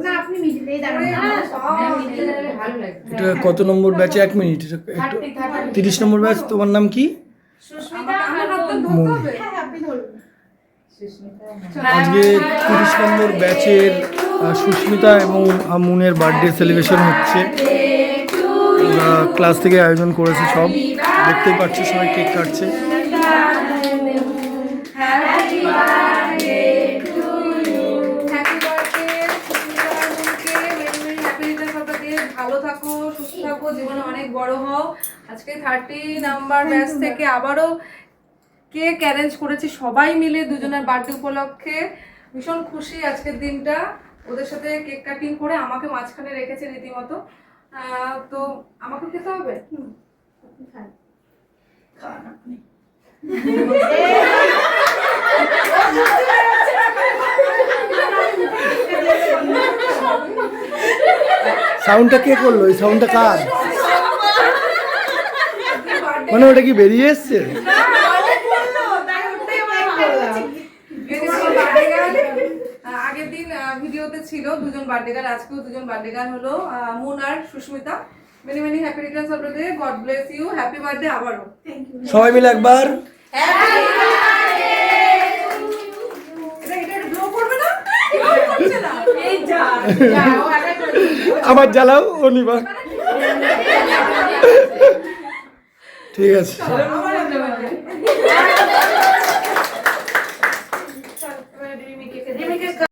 না আপনি মিডিলেই দাঁড়ান। এটা কত নম্বর ব্যাচে? 1 মিনিট। 30 নম্বর ব্যাচ। তোমার নাম কি? মনি। আজকে 30 নম্বর ব্যাচের সুস্মিতা এবং মুনের বার্থডে সেলিব্রেশন হচ্ছে। ক্লাস থেকে আয়োজন করেছে সব, দেখতেই পাচ্ছ সবাই কেক কাটছে। ভালো থাকো, সুস্থ থাকো, জীবনে অনেক বড় হও। আজকে 30 নাম্বার ব্যাচ থেকে আবারও কেক অ্যারেঞ্জ করেছি সবাই মিলে দুজনের বার্থডে উপলক্ষে। ভীষণ খুশি আজকের দিনটা। ওদের সাথে কেক কাটিং করে আমাকে মাঝখানে রেখেছে রীতিমতো। তো আমাকে খেতে হবে। সাউন্ডটা কে করলো? এই সাউন্ডটা কার? মানে ওটা কি বেরিয়ে এসছে? আগের দিন ভিডিওতে ছিল দুজন বার্থডে গার্ল, আজকেও দুজন বার্থডে গার্ল হলো, মুন আর Susmita. Many many happy returns of the day. God bless you. Happy birthday আবারও। সবাই মিলে একবার আবার জ্বালাও ও নিবা। ঠিক আছে।